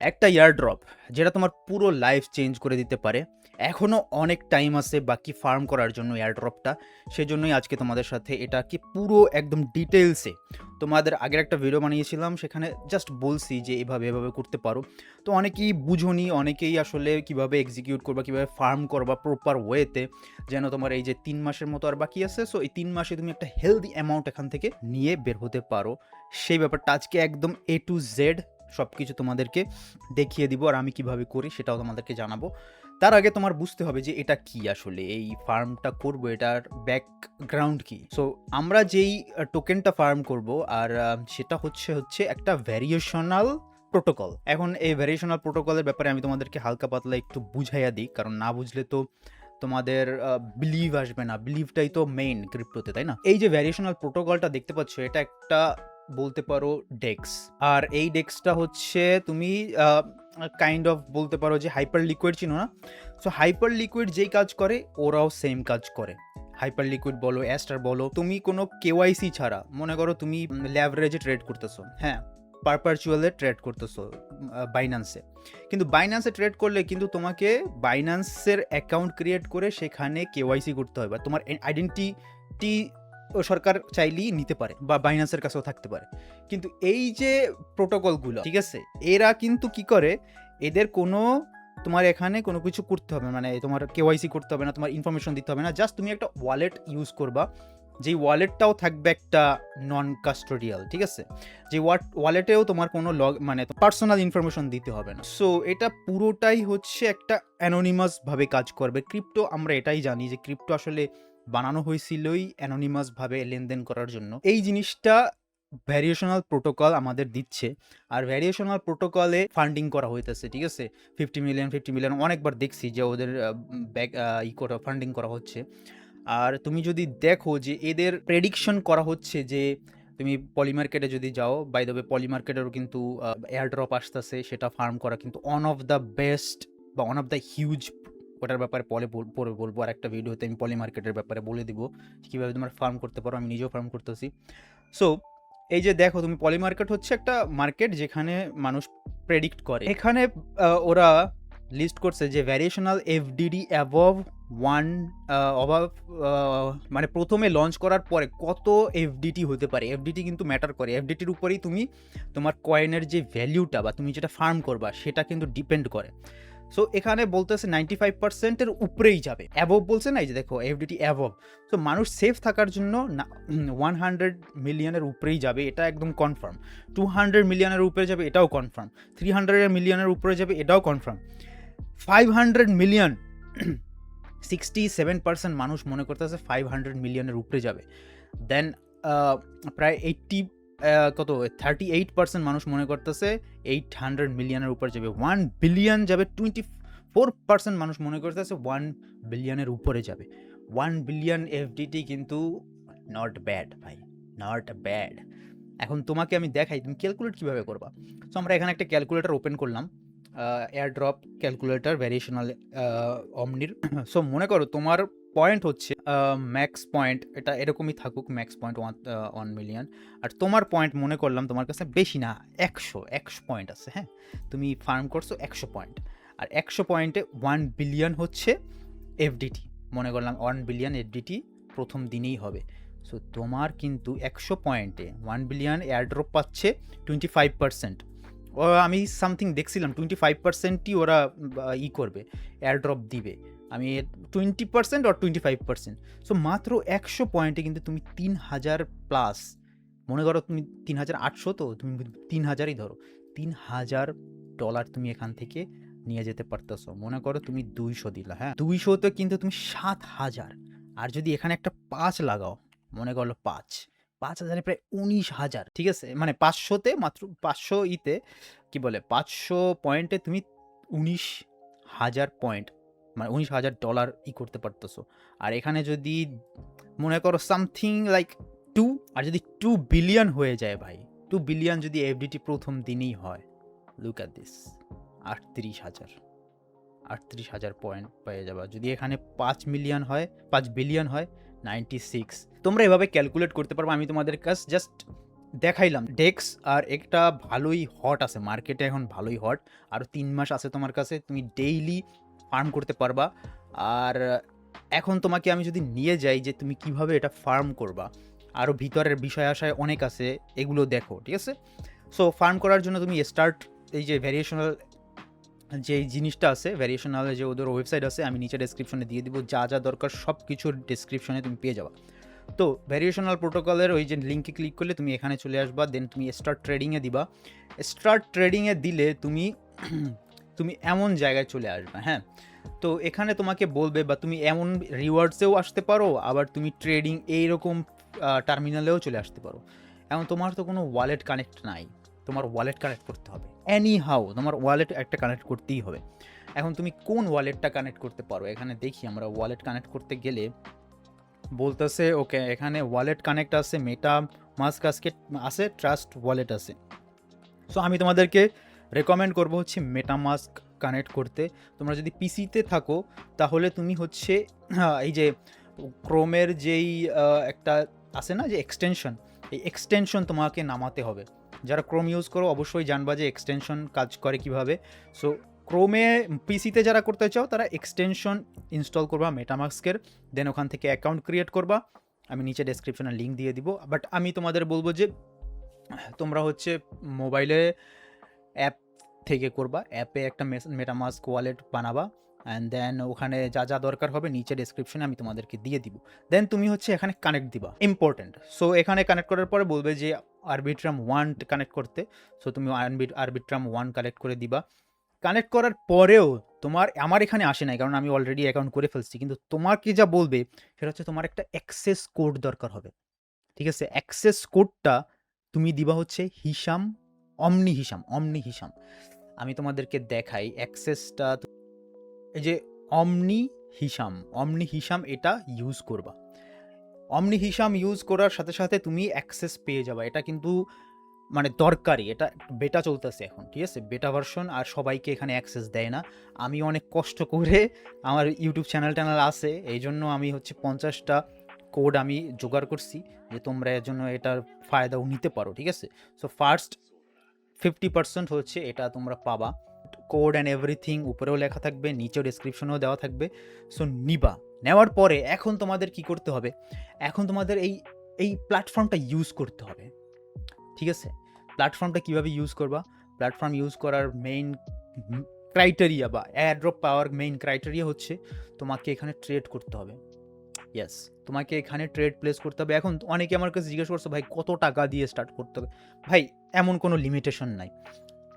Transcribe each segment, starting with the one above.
একটা ইয়ারড্রপ যেটা তোমার পুরো লাইফ চেঞ্জ করে দিতে পারে। এখনও অনেক টাইম আছে বাকি ফার্ম করার জন্য এয়ারড্রপটা। সেজন্যই আজকে তোমাদের সাথে এটা কি পুরো একদম ডিটেলসে তোমাদের আগের একটা ভিডিও বানিয়েছিলাম, সেখানে জাস্ট বলছি যে এভাবে এভাবে করতে পারো। তো অনেকেই বুঝোনি, অনেকেই আসলে কিভাবে এক্সিকিউট করবা, কীভাবে ফার্ম করবা প্রপার ওয়েতে, যেন তোমার এই যে 3 মাসের মতো আর বাকি আছে, সো এই 3 মাসে তুমি একটা হেলদি অ্যামাউন্ট এখান থেকে নিয়ে বের হতে পারো। সেই ব্যাপারটা আজকে একদম A to Z সব কিছু তোমাদেরকে দেখিয়ে দিব, আর আমি কিভাবে করি সেটাও তোমাদেরকে জানাবো। তার আগে তোমার বুঝতে হবে যে এটা কি আসলে এই ফার্মটা করব, এটার ব্যাকগ্রাউন্ড কি। সো আমরা যেই টোকেনটা ফার্ম করব, আর সেটা হচ্ছে একটা ভ্যারিয়েশনাল প্রোটোকল। এখন এই ভ্যারিয়েশনাল প্রোটোকলের ব্যাপারে আমি তোমাদেরকে হালকা পাতলা একটু বুঝাইয়া দিই, কারণ না বুঝলে তো তোমাদের বিলিভ আসবে না। বিলিভটাই তো মেইন ক্রিপ্টোতে, তাই না? এই যে ভ্যারিয়েশনাল প্রোটোকলটা দেখতে পাচ্ছ, এটা একটা বলতে পারো ডেক্স। আর এই ডেক্সটা হচ্ছে তুমি কাইন্ড অফ বলতে পারো যে হাইপার লিকুইড চিনো না? সো হাইপার লিকুইড যেই কাজ করে ওরাও সেম কাজ করে। হাইপার লিকুইড বলো, অ্যাস্টার বলো, তুমি কোনো কেওয়াইসি ছাড়া, মনে করো তুমি ল্যাভারেজে ট্রেড করতেছো, হ্যাঁ, পারপারচুয়ালে ট্রেড করতেছো বাইন্যান্সে। কিন্তু বাইন্যান্সে ট্রেড করলে কিন্তু তোমাকে বাইন্যান্সের অ্যাকাউন্ট ক্রিয়েট করে সেখানে কেওয়াইসি করতে হবে। তোমার আইডেন্টিটি সরকার চাইলেই নিতে পারে বা বাইন্যান্সের কাছেও থাকতে পারে। কিন্তু এই যে প্রোটোকলগুলো, ঠিক আছে, এরা কিন্তু কি করে, এদের কোনো তোমার এখানে কোনো কিছু করতে হবে, মানে তোমার কেওয়াইসি করতে হবে না, তোমার ইনফরমেশন দিতে হবে না। জাস্ট তুমি একটা ওয়ালেট ইউজ করবা, যেই ওয়ালেটটাও থাকবে একটা নন কাস্টোডিয়াল, ঠিক আছে, যে ওয়ালেটেও তোমার কোনো মানে পার্সোনাল ইনফরমেশন দিতে হবে না। সো এটা পুরোটাই হচ্ছে একটা অ্যানোনিমাস ভাবে কাজ করবে। ক্রিপ্টো আমরা এটাই জানি যে ক্রিপ্টো আসলে বানানো হয়েছিলই অ্যানোনিমাস ভাবে লেনদেন করার জন্য। এই জিনিসটা ভ্যারিয়েশনাল প্রোটোকল আমাদের দিচ্ছে, আর ভ্যারিয়েশনাল প্রোটোকলে ফান্ডিং করা হইতেছে, ঠিক আছে। 50 মিলিয়ন অনেকবার দেখছি যে ওদের ফান্ডিং করা হচ্ছে। আর তুমি যদি দেখো যে এদের প্রেডিকশন করা হচ্ছে যে তুমি পলি মার্কেটে যদি যাও, বাই দ্য ওয়ে পলি মার্কেটেরও কিন্তু এয়ারড্রপ আসতেছে, সেটা ফার্ম করা কিন্তু ওয়ান অফ দ্য বেস্ট বা ওয়ান অফ দ্য হিউজ। ওটার ব্যাপারে পরে বলবো, আর একটা ভিডিওতে আমি পলি মার্কেটের ব্যাপারে বলে দিব কীভাবে তোমার ফার্ম করতে পারো। আমি নিজেও ফার্ম করতেছি। সো এই যে দেখো তুমি, পলি মার্কেট হচ্ছে একটা মার্কেট যেখানে মানুষ প্রেডিক্ট করে। এখানে ওরা লিস্ট করছে যে ভ্যারিয়েশনাল এফডিডি অ্যাবভ ওয়ান, অভাব, মানে প্রথমে লঞ্চ করার পরে কত এফডিটি হতে পারে। এফডিটি কিন্তু ম্যাটার করে, এফডিটির উপরেই তুমি তোমার কয়েনের যে ভ্যালিউটা বা তুমি যেটা ফার্ম করবা সেটা কিন্তু ডিপেন্ড করে। সো এখানে বলতেছে 95%-এর উপরেই যাবে। অ্যাবভ বলছে না, এই যে দেখো এফডিটি অ্যাবভ। সো মানুষ সেফ থাকার জন্য 100 মিলিয়নের উপরেই যাবে, এটা একদম কনফার্ম। 200 মিলিয়নের উপরে যাবে, এটাও কনফার্ম। 300 মিলিয়নের উপরে যাবে, এটাও কনফার্ম। 500 মিলিয়ন, 67% মানুষ মনে করতেছে 500 মিলিয়নের উপরে যাবে। দেন প্রায় 38% মানুষ মনে করতেছে 800 মিলিয়নের উপরে যাবে। 1 বিলিয়ন যাবে, 24% মানুষ মনে করতেছে 1 বিলিয়নের উপরে যাবে। 1 বিলিয়ন এফডিটি কিন্তু নট ব্যাড ভাই, নট ব্যাড। এখন তোমাকে আমি দেখাই তুমি ক্যালকুলেট কীভাবে করবা। সো আমরা এখানে একটা ক্যালকুলেটর ওপেন করলাম, এয়ারড্রপ ক্যালকুলেটর ভ্যারিয়েশনাল অমনির। সো মনে করো তোমার পয়েন্ট হচ্ছে ম্যাক্স পয়েন্ট, এটা এরকমই থাকুক, ম্যাক্স পয়েন্ট 1 মিলিয়ন। আর তোমার পয়েন্ট মনে করলাম তোমার কাছে বেশি না, 100 পয়েন্ট আছে, হ্যাঁ, তুমি ফার্ম করছো 100 পয়েন্ট, আর 100 পয়েন্টে 1 বিলিয়ন হচ্ছে এফডিটি। মনে করলাম 1 বিলিয়ন এফডিটি প্রথম দিনেই হবে। সো তোমার কিন্তু 100 পয়েন্টে 1 বিলিয়ন এয়ারড্রপ পাচ্ছে 25%। আমি সামথিং দেখছিলাম 25%ই ওরা করবে, এয়ারড্রপ দিবে। আমি 20% আর 25%। সো মাত্র 100 পয়েন্টে কিন্তু তুমি 3000+, মনে করো তুমি 3800, তো তুমি 3000ই ধরো, $3000 তুমি এখান থেকে নিয়ে যেতে পারতেছো। মনে করো তুমি 200 দিলা, হ্যাঁ, 200তে কিন্তু তুমি 7000। আর যদি এখানে একটা 5 লাগাও, মনে করো 5,000 প্রায় 19,000, ঠিক আছে, মানে 500তে মাত্র 500 কি বলে 500 পয়েন্টে তুমি 19,000 পয়েন্ট, মানে $19,000 করতে পারতেছো। আর এখানে যদি মনে করো সামথিং লাইক 2, আর যদি 2 বিলিয়ন হয়ে যায় ভাই, 2 বিলিয়ন যদি এফডিটি প্রথম দিনেই হয়, লুক অ্যাট দিস, 38,000 পয়েন্ট পেয়ে যাবা। যদি এখানে 5 মিলিয়ন হয়, 5 বিলিয়ন হয়, 96। তোমরা এভাবে ক্যালকুলেট করতে পারবো। আমি তোমাদের কাছে জাস্ট দেখাইলাম ডেক্স, আর একটা ভালোই হট আছে মার্কেটে, এখন ভালোই হট। আরও 3 মাস আছে তোমার কাছে, তুমি ডেইলি ফার্ম করতে পারবা। আর এখন তোমাকে আমি যদি নিয়ে যাই যে তুমি কিভাবে এটা ফার্ম করবা, আরও ভিতরের বিষয় আশায় অনেক আছে, এগুলো দেখো, ঠিক আছে? সো ফার্ম করার জন্য তুমি স্টার্ট, এই যে ভ্যারিয়েশনাল যে জিনিসটা আছে, ভ্যারিয়েশনাল যে ওদের ওয়েবসাইট আছে, আমি নিচে ডেসক্রিপশনে দিয়ে দিব, যা যা দরকার সব কিছুর ডেসক্রিপশনে তুমি পেয়ে যাবা। তো ভ্যারিয়েশনাল প্রোটোকলের ওই যে লিঙ্কে ক্লিক করলে তুমি এখানে চলে আসবা, দেন তুমি স্টার্ট ট্রেডিংয়ে দিবা। স্টার্ট ট্রেডিংয়ে দিলে তুমি তুমি এমন জায়গায় চলে আসবে, হ্যাঁ। তো এখানে তোমাকে বলবে, বা তুমি এমন রিওয়ার্ডসেও আসতে পারো, আবার তুমি ট্রেডিং এইরকম টার্মিনালেও চলে আসতে পারো। এখন তোমার তো কোনো ওয়ালেট কানেক্ট নাই, তোমার ওয়ালেট কানেক্ট করতে হবে, এনি হাউ তোমার ওয়ালেট একটা কানেক্ট করতেই হবে। এখন তুমি কোন ওয়ালেটটা কানেক্ট করতে পারো, এখানে দেখি আমরা ওয়ালেট কানেক্ট করতে গেলে বলতেছে ওকে এখানে ওয়ালেট কানেক্ট আছে, মেটা মাস্ক আছে, ট্রাস্ট ওয়ালেট আছে। সো আমি তোমাদেরকে রেকমেন্ড করবো হচ্ছে মেটামাস্ক কানেক্ট করতে। তোমরা যদি পিসিতে থাকো তাহলে তুমি হচ্ছে এই যে ক্রোমের যেই একটা আছে না যে এক্সটেনশন, এই এক্সটেনশন তোমাকে নামাতে হবে। যারা ক্রোম ইউজ করো অবশ্যই জানবা যে এক্সটেনশন কাজ করে কিভাবে। সো ক্রোমে পিসিতে যারা করতে চাও তারা এক্সটেনশন ইনস্টল করবা মেটামাস্কের, দেন ওখান থেকে অ্যাকাউন্ট ক্রিয়েট করবা। আমি নিচে ডেসক্রিপশনে লিঙ্ক দিয়ে দিব, বাট আমি তোমাদের বলবো যে তোমরা হচ্ছে মোবাইলে অ্যাপ থেকে করবা, অ্যাপে একটা মেটামাস্ক ওয়ালেট বানাবা, অ্যান্ড দেন ওখানে যা যা দরকার হবে নিচে ডেসক্রিপশনে আমি তোমাদেরকে দিয়ে দিব। দেন তুমি হচ্ছে এখানে কানেক্ট দিবা, ইম্পর্টেন্ট। সো এখানে কানেক্ট করার পরে বলবে যে আরবিট্রাম 1 কানেক্ট করতে। সো তুমি আরবিট্রাম 1 কানেক্ট করে দিবা। কানেক্ট করার পরেও আমার এখানে আসে নাই, কারণ আমি অলরেডি অ্যাকাউন্ট করে ফেলছি, কিন্তু তোমাকে যা বলবে সেটা হচ্ছে তোমার একটা অ্যাক্সেস কোড দরকার হবে, ঠিক আছে? অ্যাক্সেস কোডটা তুমি দিবা হচ্ছে হিসাম, অমনি হিসাম। আমি তোমাদেরকে দেখাই অ্যাক্সেসটা, এই যে অমনি হিসাম এটা ইউজ করবা। অমনি হিসাম ইউজ করার সাথে সাথে তুমি অ্যাক্সেস পেয়ে যাবা। এটা কিন্তু মানে দরকারি, এটা বেটা চলতেছে এখন, ঠিক আছে? বেটা ভার্সন, আর সবাইকে এখানে অ্যাক্সেস দেয় না। আমি অনেক কষ্ট করে, আমার ইউটিউব চ্যানেল আছে, এই জন্য আমি হচ্ছে 50টা কোড আমি জোগাড় করছি যে তোমরা এর জন্য এটার ফায়দাও নিতে পারো, ঠিক আছে? সো ফার্স্ট 50% হচ্ছে এটা তোমরা পাবা, কোড অ্যান্ড এভরিথিং উপরেও লেখা থাকবে, নিচেও ডেসক্রিপশনেও দেওয়া থাকবে। সো নিবা, নেওয়ার পরে এখন তোমাদের কি করতে হবে, এখন তোমাদের এই প্ল্যাটফর্মটা ইউজ করতে হবে, ঠিক আছে? প্ল্যাটফর্মটা কীভাবে ইউজ করবা, প্ল্যাটফর্ম ইউজ করার মেইন ক্রাইটেরিয়া বা এয়ারড্রপ পাওয়ার মেইন ক্রাইটেরিয়া হচ্ছে তোমাকে এখানে ট্রেড করতে হবে। ইয়েস, তোমাকে এখানে ট্রেড প্লেস করতে হবে। এখন অনেকে আমার কাছে জিজ্ঞেস করছে ভাই কত টাকা দিয়ে স্টার্ট করতে হবে? ভাই এমন কোনো লিমিটেশন নাই,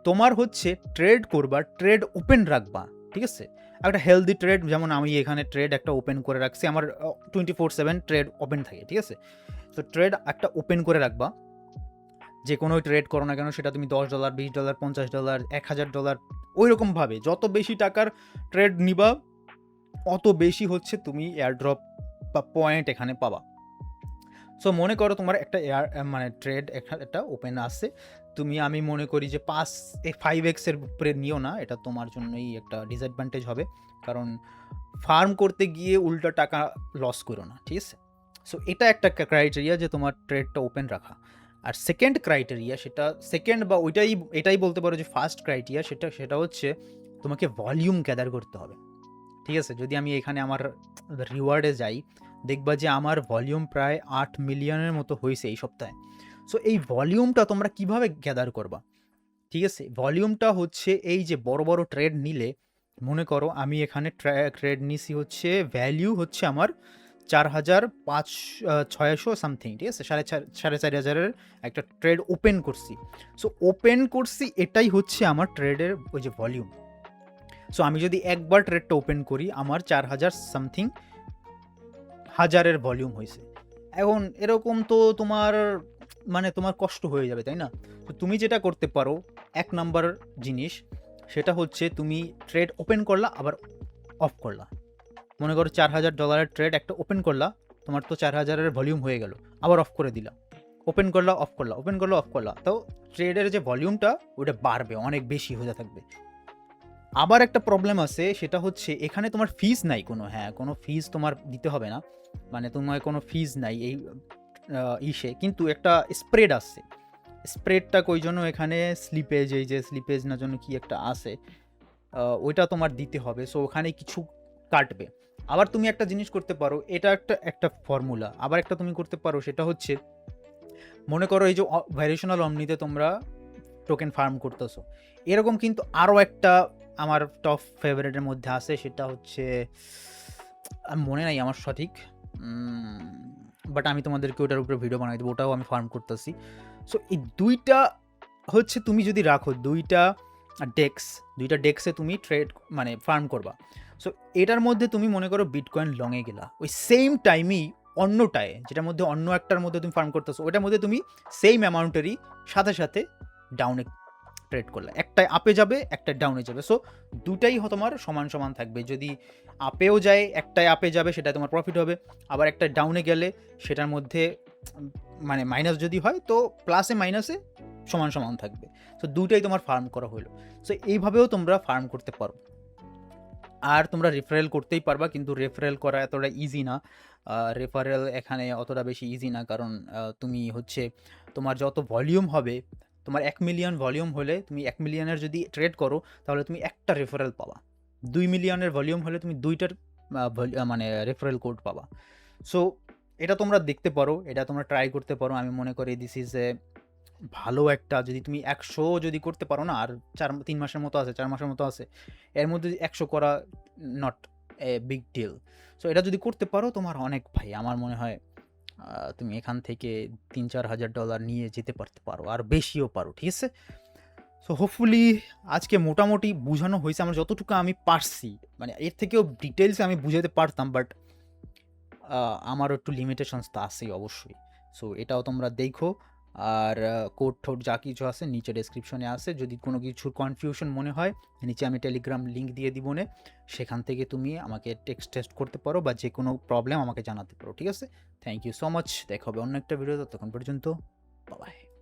তোমার হচ্ছে ট্রেড করবা, ট্রেড ওপেন রাখবা, ঠিক আছে? একটা হেলদি ট্রেড, যেমন আমি এখানে ট্রেড একটা ওপেন করে রাখছি, আমার 24/7 ট্রেড ওপেন থাকে, ঠিক আছে? তো ট্রেড একটা ওপেন করে রাখবা, যে কোনো ট্রেড করো না কেন, সেটা তুমি $10, $20, $50, $1000, ওই রকমভাবে যত বেশি টাকার ট্রেড নিবা অত বেশি হচ্ছে তুমি এয়ারড্রপ বা পয়েন্ট এখানে পাবা। সো মনে করো তোমার একটা মানে ট্রেড একটা ওপেন আসছে, আমি মনে করি যে 5x এর উপরে নিও না, এটা তোমার জন্যই একটা ডিসঅ্যাডভান্টেজ হবে, কারণ ফার্ম করতে গিয়ে উল্টো টাকা লস করো না, ঠিক আছে? সো এটা একটা ক্রাইটেরিয়া যে তোমার ট্রেডটা ওপেন রাখা। আর সেকেন্ড ক্রাইটেরিয়া, সেটা সেকেন্ড বা এটাই বলতে পারো যে ফার্স্ট ক্রাইটেরিয়া, সেটা হচ্ছে তোমাকে ভলিউম গ্যাদার করতে হবে, ঠিক আছে? যদি আমি এখানে আমার রিওয়ার্ডে যাই, দেখবা যে আমার ভলিউম প্রায় 8 মিলিয়নের মতো হয়েছে এই সপ্তাহে। সো এই ভলিউমটা তোমরা কিভাবে গ্যাদার করবা, ঠিক আছে? ভলিউমটা হচ্ছে এই যে বড় বড় ট্রেড নিলে, মনে করো আমি এখানে ট্রেড নিছি হচ্ছে, ভ্যালিউ হচ্ছে আমার 4,600 সামথিং, ঠিক আছে? 4,500 একটা ট্রেড ওপেন করছি। সো ওপেন করছি, এটাই হচ্ছে আমার ট্রেডের ওই যে ভলিউম। সো আমি যদি একবার ট্রেডটা ওপেন করি, আমার 4,000 সামথিং হাজারের ভলিউম হয়েছে। এখন এরকম তো তোমার কষ্ট হয়ে যাবে, তাই না? তো তুমি যেটা করতে পারো, 1 নাম্বার জিনিস, সেটা হচ্ছে তুমি ট্রেড ওপেন করলা আবার অফ করলা। মনে করো $4,000 ট্রেড একটা ওপেন করলা, তোমার তো 4,000-এর ভলিউম হয়ে গেল, আবার অফ করে দিলা, ওপেন করলা অফ করলা, ওপেন করলা অফ করলা, তো ট্রেডের যে ভলিউমটা ওটা বাড়বে, অনেক বেশি হয়ে থাকবে। আবার একটা প্রবলেম আছে, সেটা হচ্ছে এখানে তোমার ফিজ নাই কোনো, কোনো ফিজ তোমার দিতে হবে না, মানে তোমার কোনো ফিজ নাই এই কিন্তু একটা স্প্রেড আসছে। স্প্রেডটা কই জন্য এখানে স্লিপেজ, এই যে স্লিপেজ না জন্য কি একটা আছে, ওইটা তোমার দিতে হবে। সো ওখানে কিছু কাটবে। আবার তুমি একটা জিনিস করতে পারো, এটা একটা ফর্মুলা। আবার একটা তুমি করতে পারো, সেটা হচ্ছে মনে করো এই যে ভ্যারিয়েশনাল অমনিতে তোমরা টোকেন ফার্ম করতেছো, এরকম কিন্তু আরও একটা আমার টপ ফেভারিটের মধ্যে আছে, সেটা হচ্ছে মনে নাই আমার সঠিক, বাট আমি তোমাদেরকে ওটার উপরে ভিডিও বানাই দেবো, ওটাও আমি ফার্ম করতেছি। সো এই দুইটা হচ্ছে তুমি যদি রাখো দুইটা ডেক্সে তুমি ট্রেড মানে ফার্ম করবা। সো এটার মধ্যে তুমি মনে করো বিটকয়েন লংয়ে গেলা, ওই সেম টাইমেই অন্যটায় যেটার মধ্যে অন্য একটার মধ্যে তুমি ফার্ম করতেছো, ওইটার মধ্যে তুমি সেম অ্যামাউন্টেরই সাথে সাথে ডাউনে ট্রেড করলে, একটাই আপে যাবে একটা ডাউনে যাবে। সো দুটাই তোমার সমান সমান থাকবে। যদি আপেও যায়, একটাই আপে যাবে, সেটা তোমার প্রফিট হবে। আবার একটা ডাউনে গেলে সেটার মধ্যে মানে মাইনাস যদি হয় তো প্লাসে মাইনাসে সমান সমান থাকবে। সো দুটাই তোমার ফার্ম করা হলো। সো এইভাবেও তোমরা ফার্ম করতে পারো। আর তোমরা রেফারেল করতেই পারবা, কিন্তু রেফারেল করা এতটা ইজি না। রেফারেল এখানে অতটা বেশি ইজি না, কারণ তুমি হচ্ছে তোমার যত ভলিউম হবে, তোমার 1 মিলিয়ন ভলিউম হলে তুমি 1 মিলিয়নের যদি ট্রেড করো তাহলে তুমি একটা রেফারেল পাবা। 2 মিলিয়নের ভলিউম হলে তুমি দুইটার মানে রেফারেল কোড পাবা। সো এটা তোমরা দেখতে পারো, এটা তোমরা ট্রাই করতে পারো। আমি মনে করি দিস ইজ এ ভালো একটা, যদি তুমি 100 যদি করতে পারো না, আর 3 মাসের মতো আছে, 4 মাসের মতো আছে, এর মধ্যে 100 করা not a big deal. So এটা যদি করতে পারো তোমার অনেক ভাই, আমার মনে হয় তুমি এখান থেকে $3-4 হাজার নিয়ে যেতে পারো, আর বেশিও পারো, ঠিক আছে? সো হোপফুলি আজকে মোটামুটি বোঝানো হয়েছে আমার যতটুকু আমি পারছি, মানে এর থেকেও ডিটেলসে আমি বুঝাতে পারতাম, বাট আমারও একটু লিমিটেশনস তো আছেই অবশ্যই। সো এটাও তোমরা দেখো, আর কোড ঠোড যা কিছু আছে নিচে ডেসক্রিপশনে আছে। যদি কোনো কিছুর কনফিউশন মনে হয়, নিচে আমি টেলিগ্রাম লিঙ্ক দিয়ে দিব, সেখান থেকে তুমি আমাকে টেক্সট করতে পারো, বা যে কোনো প্রবলেম আমাকে জানাতে পারো, ঠিক আছে? থ্যাংক ইউ সো মাচ, দেখা হবে অন্য একটা ভিডিও, ততক্ষণ পর্যন্ত বাই।